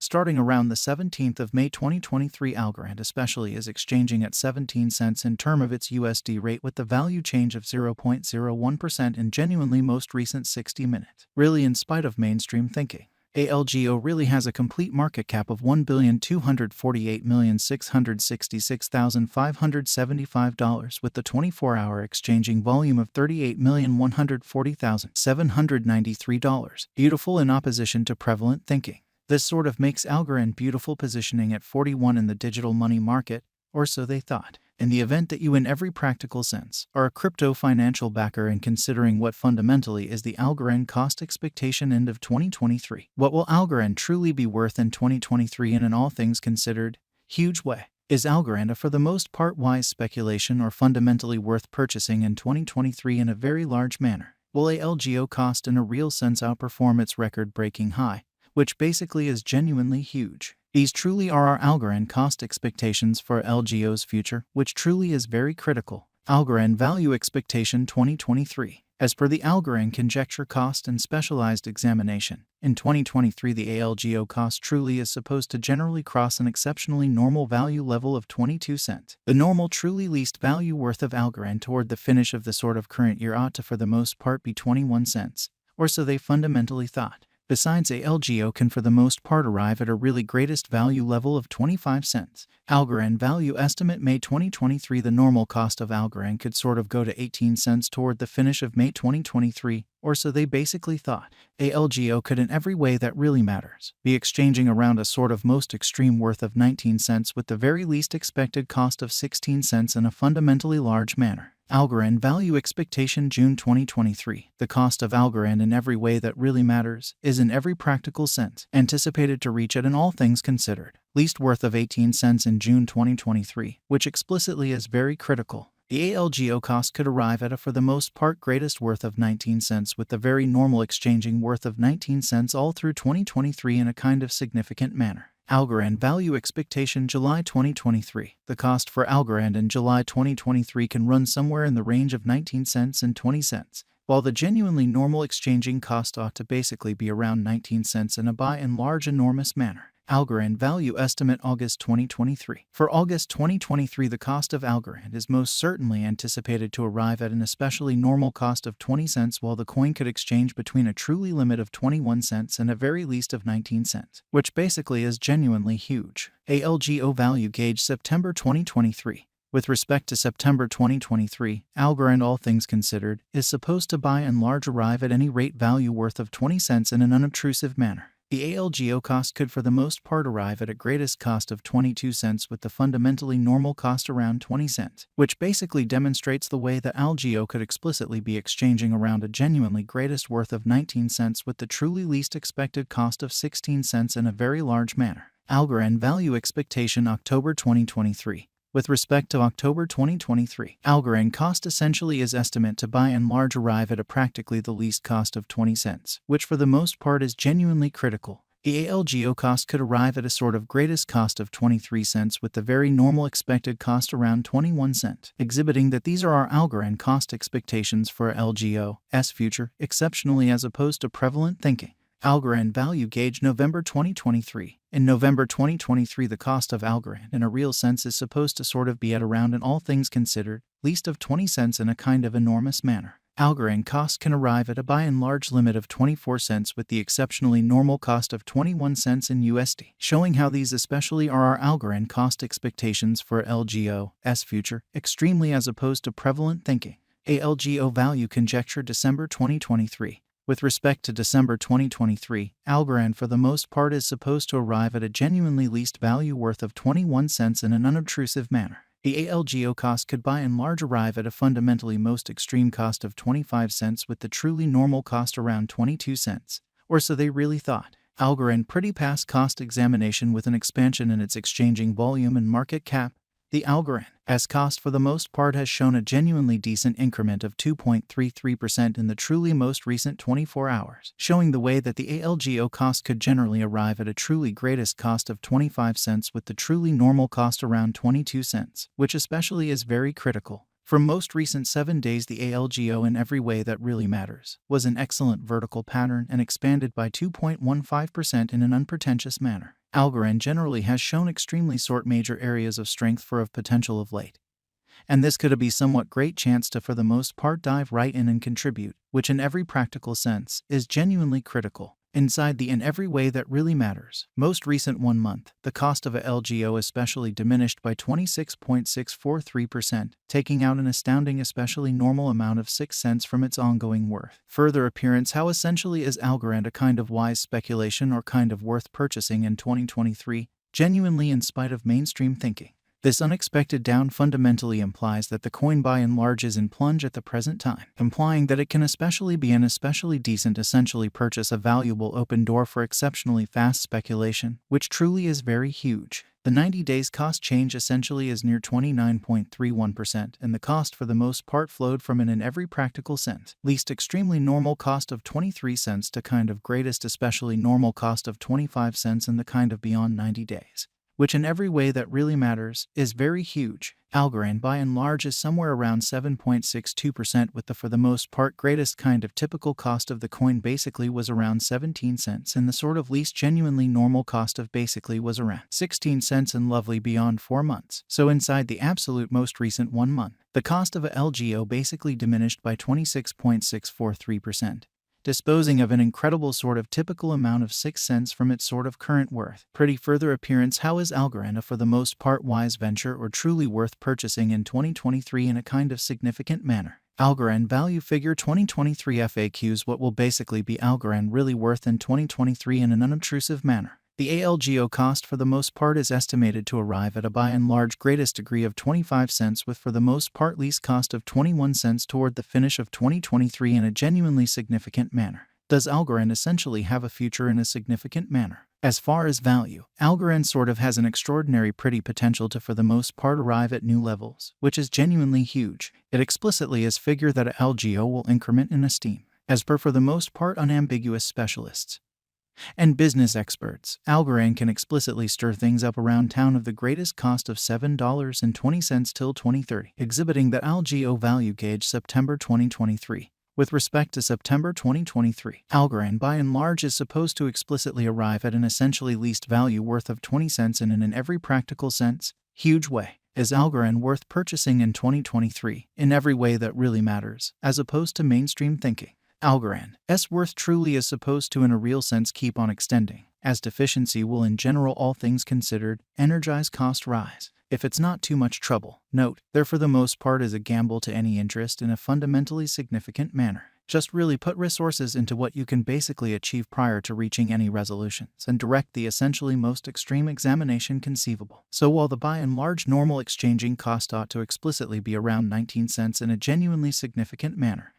Starting around the 17th of May 2023, Algorand especially is exchanging at 17 cents in term of its USD rate with the value change of 0.01% in genuinely most recent 60 minutes. Really, in spite of mainstream thinking, ALGO really has a complete market cap of $1,248,666,575 with the 24-hour exchanging volume of $38,140,793. Beautiful in opposition to prevalent thinking. This sort of makes Algorand beautiful positioning at 41 in the digital money market, or so they thought. In the event that you in every practical sense are a crypto financial backer and considering what fundamentally is the Algorand cost expectation end of 2023, what will Algorand truly be worth in 2023 in an all things considered huge way? Is Algorand a for the most part wise speculation or fundamentally worth purchasing in 2023 in a very large manner? Will ALGO cost in a real sense outperform its record-breaking high, which basically is genuinely huge? These truly are our Algorand cost expectations for ALGO's future, which truly is very critical. Algorand value expectation 2023. As per the Algorand conjecture cost and specialized examination, in 2023 the ALGO cost truly is supposed to generally cross an exceptionally normal value level of 22 cents. The normal truly least value worth of Algorand toward the finish of the sort of current year ought to for the most part be 21 cents, or so they fundamentally thought. Besides, ALGO can for the most part arrive at a really greatest value level of 25 cents. Algorand value estimate May 2023. The normal cost of Algorand could sort of go to 18 cents toward the finish of May 2023, or so they basically thought. ALGO could in every way that really matters be exchanging around a sort of most extreme worth of 19 cents with the very least expected cost of 16 cents in a fundamentally large manner. Algorand value expectation June 2023. The cost of Algorand in every way that really matters is in every practical sense anticipated to reach at an all things considered least worth of 18 cents in June 2023, which explicitly is very critical. The ALGO cost could arrive at a for the most part greatest worth of 19 cents with the very normal exchanging worth of 19 cents all through 2023 in a kind of significant manner. Algorand value expectation July 2023. The cost for Algorand in July 2023 can run somewhere in the range of 19 cents and 20 cents, while the genuinely normal exchanging cost ought to basically be around 19 cents in a by and large enormous manner. Algorand value estimate August 2023. For August 2023, the cost of Algorand is most certainly anticipated to arrive at an especially normal cost of 20 cents, while the coin could exchange between a truly limit of 21 cents and a very least of 19 cents, which basically is genuinely huge. ALGO value gauge September 2023. With respect to September 2023, Algorand, all things considered, is supposed to by and large arrive at any rate value worth of 20 cents in an unobtrusive manner. The ALGO cost could for the most part arrive at a greatest cost of 22 cents with the fundamentally normal cost around 20 cents, which basically demonstrates the way that ALGO could explicitly be exchanging around a genuinely greatest worth of 19 cents with the truly least expected cost of 16 cents in a very large manner. Algorand value expectation October 2023. With respect to October 2023, Algorand cost essentially is estimate to by and large arrive at a practically the least cost of 20 cents, which for the most part is genuinely critical. The ALGO cost could arrive at a sort of greatest cost of 23 cents with the very normal expected cost around 21 cents, exhibiting that these are our Algorand cost expectations for ALGO's future, exceptionally as opposed to prevalent thinking. Algorand value gauge November 2023. In November 2023, the cost of Algorand in a real sense is supposed to sort of be at around an all things considered least of 20 cents in a kind of enormous manner. Algorand cost can arrive at a by and large limit of 24 cents with the exceptionally normal cost of 21 cents in USD, showing how these especially are our Algorand cost expectations for ALGO's future, extremely as opposed to prevalent thinking. ALGO value conjecture December 2023. With respect to December 2023, Algorand for the most part is supposed to arrive at a genuinely least value worth of 21 cents in an unobtrusive manner. The ALGO cost could by and large arrive at a fundamentally most extreme cost of 25 cents with the truly normal cost around 22 cents, or so they really thought. Algorand pretty past cost examination with an expansion in its exchanging volume and market cap. The Algorand, as cost for the most part, has shown a genuinely decent increment of 2.33% in the truly most recent 24 hours, showing the way that the ALGO cost could generally arrive at a truly greatest cost of 25 cents with the truly normal cost around 22 cents, which especially is very critical. From most recent 7 days, the ALGO in every way that really matters was an excellent vertical pattern and expanded by 2.15% in an unpretentious manner. Algorand generally has shown extremely short major areas of strength for of potential of late, and this could be somewhat great chance to for the most part dive right in and contribute, which in every practical sense is genuinely critical. Inside the in every way that really matters, most recent 1 month, the cost of a LGO especially diminished by 26.643%, taking out an astounding especially normal amount of 6 cents from its ongoing worth. Further appearance how essentially is Algorand a kind of wise speculation or kind of worth purchasing in 2023, genuinely in spite of mainstream thinking. This unexpected down fundamentally implies that the coin by and large is in plunge at the present time, implying that it can especially be an especially decent essentially purchase a valuable open door for exceptionally fast speculation, which truly is very huge. The 90 days cost change essentially is near 29.31%, and the cost for the most part flowed from an in every practical sense least extremely normal cost of 23 cents to kind of greatest especially normal cost of 25 cents in the kind of beyond 90 days. Which in every way that really matters is very huge. Algorand by and large is somewhere around 7.62% with the for the most part greatest kind of typical cost of the coin basically was around 17 cents and the sort of least genuinely normal cost of basically was around 16 cents and lovely beyond 4 months. So inside the absolute most recent 1 month, the cost of a LGO basically diminished by 26.643%. Disposing of an incredible sort of typical amount of 6 cents from its sort of current worth. Pretty further appearance how is Algorand a for the most part wise venture or truly worth purchasing in 2023 in a kind of significant manner. Algorand value figure 2023 FAQs what will basically be Algorand really worth in 2023 in an unobtrusive manner. The ALGO cost for the most part is estimated to arrive at a by and large greatest degree of 25 cents with for the most part least cost of 21 cents toward the finish of 2023 in a genuinely significant manner. Does Algorand essentially have a future in a significant manner? As far as value, Algorand sort of has an extraordinary pretty potential to for the most part arrive at new levels, which is genuinely huge. It explicitly is figure that LGO will increment in esteem, as per for the most part unambiguous specialists and business experts. Algorand can explicitly stir things up around town of the greatest cost of $7.20 till 2030, exhibiting the Algo value gauge September 2023. With respect to September 2023, Algorand by and large is supposed to explicitly arrive at an essentially least value worth of 20 cents in every practical sense, huge way. Is Algorand worth purchasing in 2023 in every way that really matters, as opposed to mainstream thinking? Algorand's worth truly is supposed to in a real sense keep on extending, as deficiency will in general all things considered energize cost rise. If it's not too much trouble, note, there for the most part is a gamble to any interest in a fundamentally significant manner. Just really put resources into what you can basically achieve prior to reaching any resolutions and direct the essentially most extreme examination conceivable. So while the by and large normal exchanging cost ought to explicitly be around 19 cents in a genuinely significant manner,